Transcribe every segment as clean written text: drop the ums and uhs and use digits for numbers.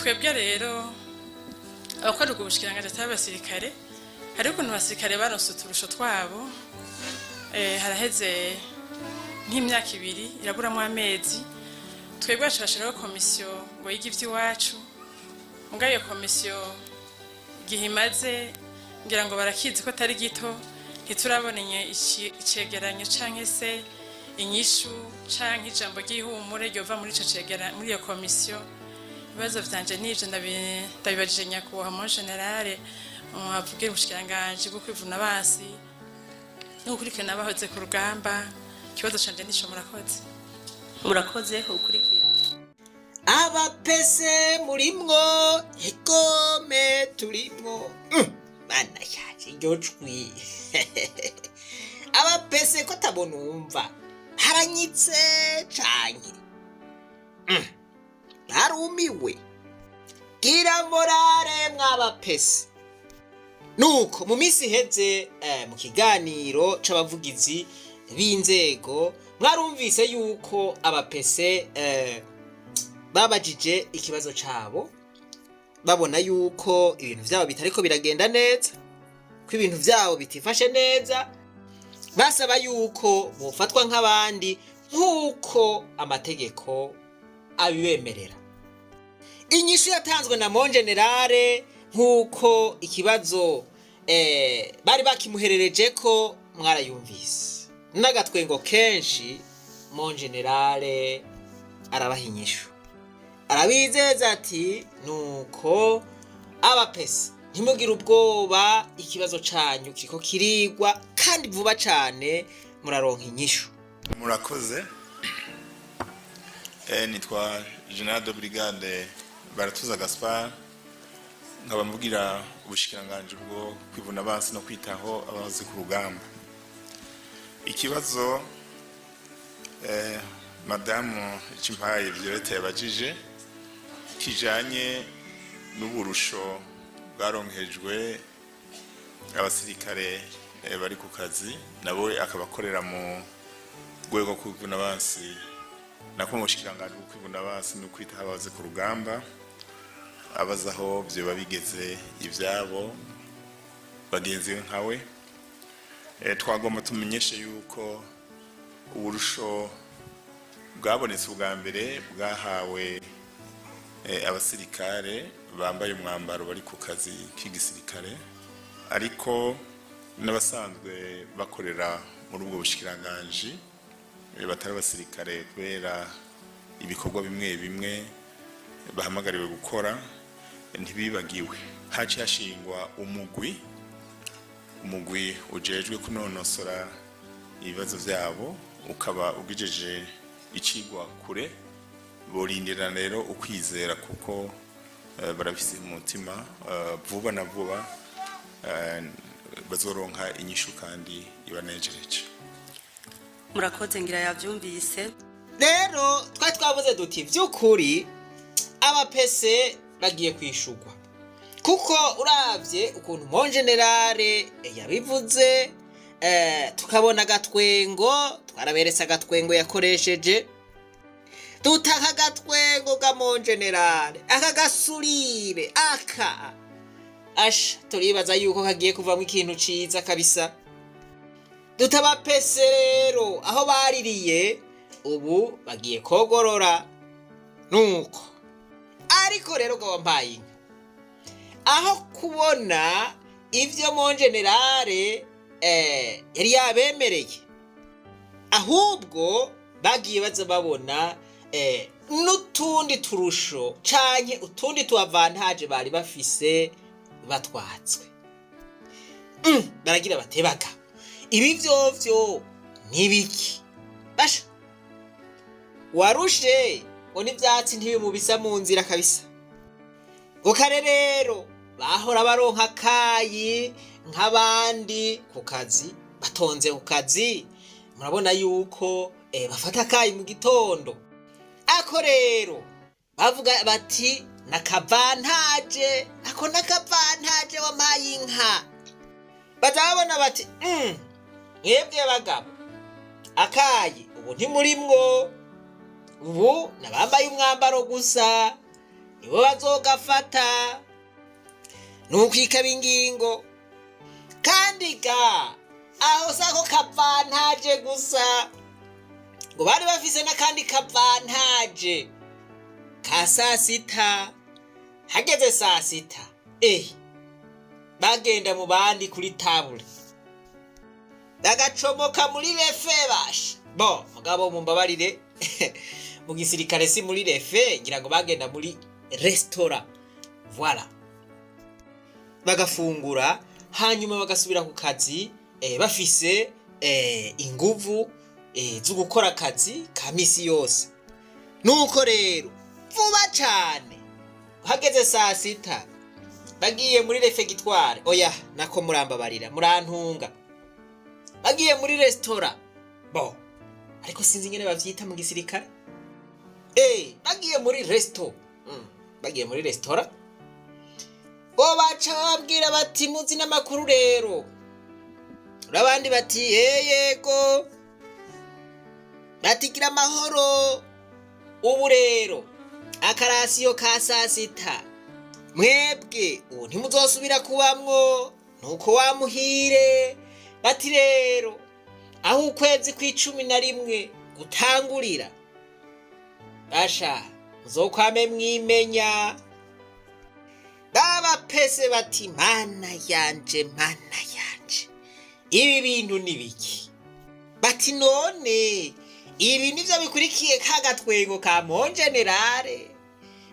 twebwe rero abakora ubwo bushikiranganje cy'abasirikare hari ukuntu abasirikare baronse uturusho twabo haraheze nk'imyaka 2 iraburamwo amezi twebwe bashashiraho komisiyo ngo yige ivy'iwacu mugayo komisiyo gihimaze ngira ngo barakizi ko tari gito ntiturabonenye icegeranyo canke se inyishu canke ijambo ry'ihumure ryova muri ico cegeranyo muri iyo komisiyo ibibazo vyanje n'ivyo ndabibajije nyakubahwa mu generale avugira ubushikiranganje bwo kwivuna basi no gukurikirana abahoze ku rugamba ikibazo canje nico murakoze ukurikira abapese murimwo egome turimwo bana yaje yocwi abapese ko tabona umva haranyitse canke harumiwe gira morale mwabapese nuko mu misi heze mu kiganiro c'abavugizi b'inzego mwarumvise yuko abapese babajije ikibazo cabo babona yuko ibintu vyabo bitariko biragenda neza ko ibintu vyabo bitifashe neza basaba yuko bofatwa nk'abandi nk'uko amategeko abibemerera. Inyishu yatanzwe na mon generale nk'uko ikibazo bari bakimuherereje ko mwarayumvise n'agatwengo kenshi mon generale arabaha inyishu arabizeza ati nuko abapese ntimugire ubwoba ikibazo canyu kiko kirigwa kandi vuba cane muraronka inyishu. Murakoze. Nitwa General de Brigade Baratuza Gaspard nkaba mvugira ubushikiranganje bwo kwivuna basi no kwitaho abazi ku rugamba. Ikibazo Madame Chimpaye Violette yabajije kijanye n'uburusho bwaronkejwe abasirikare bari ku kazi nabo akabakorera mu rwego kwivuna basi nako mushikiranganje bwo kwivuna basi no kwitaho abazi ku rugamba abazaho byo babigeze ivyabo bagenzi nkawe twagomba tumenyeshe yuko uburusho bwabonetse ubwa mbere bwahawe abasirikare bambaye umwambaro bari ku kazi k'igisirikare ariko n'abasanzwe bakorera muri ubwo bushikiranganje batari abasirikare kubera ibikorwa bimwe bimwe bahamagariwe gukora ntibibagiwe. Haci hashingwa umugwi ujejwe kunonosora ibibazo vyabo ukaba ugijeje icigwa kure borindira rero ukwizera kuko barafise umutima vuba na vuba bazoronka inyishu kandi ibanejereje. Murakoze ngira yavyumvise. Rero twavuze duti vy'ukuri abapese bagiye kwishurwa kuko uravye ukuntu mon generale yabivuze tukabona gatwengo twaraberetse agatwengo yakoresheje tutaka gatwengo ga mon generale aka gasurire aka asha turibaza yuko kagiye kuvamwe ikintu ciza kabisa. Dutabapese rero aho baririye ubu bagiye kogorora nuko ariko rero gawambaye aho kubona ivyo mon generale yari yabemereye ahubwo bagiye baza babona n'utundi turusho canke utundi tuavantage bari bafise batwatswe baragira batebaga ibi vyovyo nibiki basha warushe ngo n'ivyatsi ntibimubisa mu nzira kabisa ukare rero bahora baronka kayi nk'abandi ku kazi batonze ku kazi murabona yuko bafata kayi mu gitondo ako rero bavuga bati nakavantage ako nakavantage wamaye inka bazabona bati mwebwe bagabo akayi ubu ntimurimwo ubu nabambaye umwambaro gusa nibo bazogafata nuko ikaba ingingo kandi ga aho sako kavantaje gusa ngo bari bafise n'akandi kavantaje ka sasita. Hageze sasita bagenda mu bandi kuri tabule bagacomoka muri refe basha bo mugabo mumbabarire mu gisirikare si muri refe ngira ngo bagenda muri restaurant voilà bagafungura hanyuma bagasubira ku kazi bafise inguvu zo gukora akazi ka misi yose. Nuko rero vuba cyane hageze saa sita bagiye muri refegitware oya nako murambabarira murantunga bagiye muri restaurant bo ariko sinzi nyene bavyita mu gisirikare bagiye muri bagiye muri restaurant bo baca babwira bati muzi n'amakuru rero urabandi bati yego batigira amahoro ubu rero akarasiyo ka sasita mwebwe ubu ntimuzosubira kubamwo nuko wamuhire bati rero aho ukwezi kwa11 gutangurira basha muzokwame mwimenya. Baba pese bati mana yanje ibi bintu nibiki bati none ibi nivyo bikurikiye kagatwego ka mon generale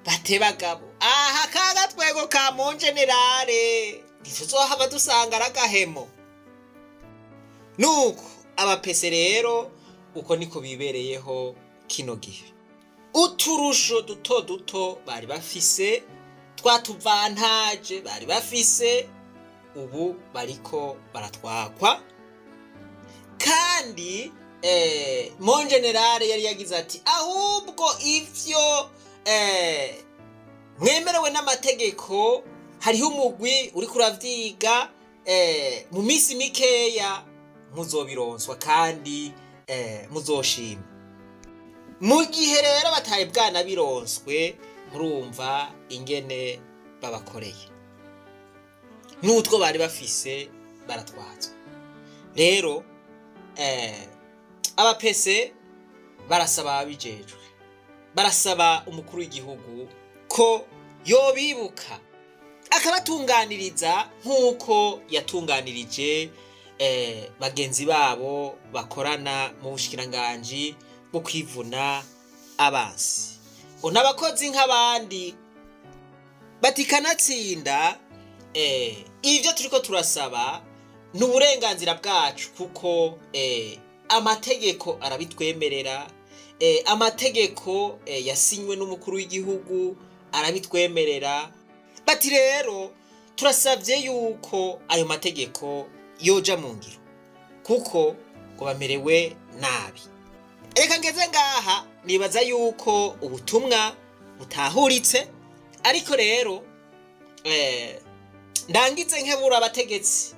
bate bagabo aha kagatwego ka mon generale ntituzohava dusanga aragahemo. Nuko abapese rero uko niko bibereyeho kino gihe. Uturusho duto bari bafise twatuvantaje bari bafise ubu bariko baratwakwa kandi mon generale yari yagize ati ahubwo ivyo mwemerewe n'amategeko hariho umugwi uri kuravyiga mu misi mikeya muzobironswa kandi muzoshima. Mu gihe rero bataye bwana bironswe murumva ingene babakoreye n'utwo bari bafise baratwazwa. Rero abapese barasaba abijejwe barasaba umukuru w'igihugu ko yobibuka akabatunganiriza nk'uko yatunganirije bagenzi babo bakorana mu bushikiranganji bwo kwivuna abansi ngo n'abakozi nk'abandi batikanatsinda. Ivyo turiko turasaba n'uburenganzira bwacu kuko amategeko arabitwemerera, amategeko yasinywe n'umukuru w'igihugu arabitwemerera. Bati rero turasavye yuko ayo mategeko yoja mu ngiro kuko ngo bamerewe nabi. Reka ngeze ngaha nibaza yuko ubutumwa butahuritse ariko rero ndangize nkebura abategetsi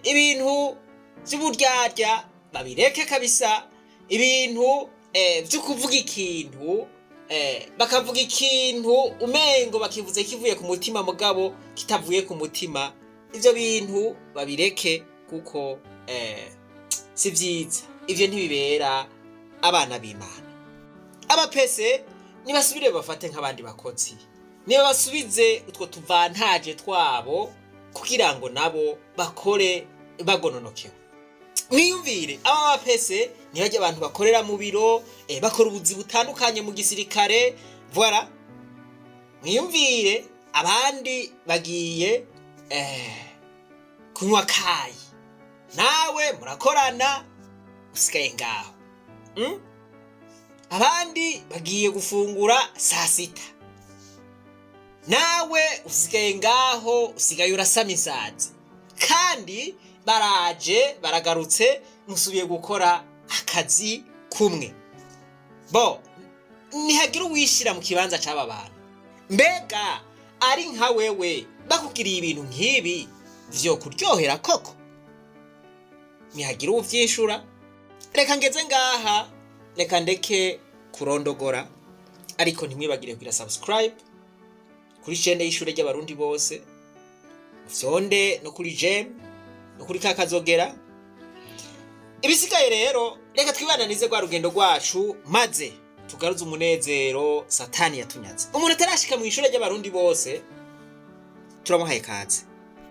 ibintu by'uburyarya babireke kabisa. Ibintu byo kuvuga ikintu bakavuga ikintu umengo bakivuze kivuye ku mutima mugabo kitavuye ku mutima, ivyo bintu babireke kuko si vyiza, ivyo ntibibera abana b'Imana. Abapese nibasubire bafate nk'abandi bakozi, niba basubize utwo tuvantaje twabo kugira ngo nabo bakore bagononokewe. Mwiyumvire aba bapese nibajya abantu bakorera mu biro bakora ubuzi butandukanye mu gisirikare voilà. Mwiyumvire abandi bagiye kunywa kayi nawe murakorana usigaye ngaho abandi bagiye gufungura saa sita nawe usigaye ngaho usigaye urasama isazi kandi baraje baragarutse musubiye gukora akazi kumwe. Bo nihagira uwishira mu kibanza c'aba bantu, mbega ari nka wewe bakugiriye ibintu nk'ibi vyo kuryohera koko? Nihagira uvyishura. Reka ngeze ngaha, reka ndeke kurondogora ariko ntimwibagire kugira subscribe kuri chaîne y'ishure ry'abarundi bose, mufyonde no kuri JEM no kuri Kakazogera. Ibisigaye rero reka twibananize rwa rugendo rwacu maze tugaruze umunezero Satani yatunyaze. Umuntu atarashika mu ishure ry'abarundi bose turamuhaye kaze.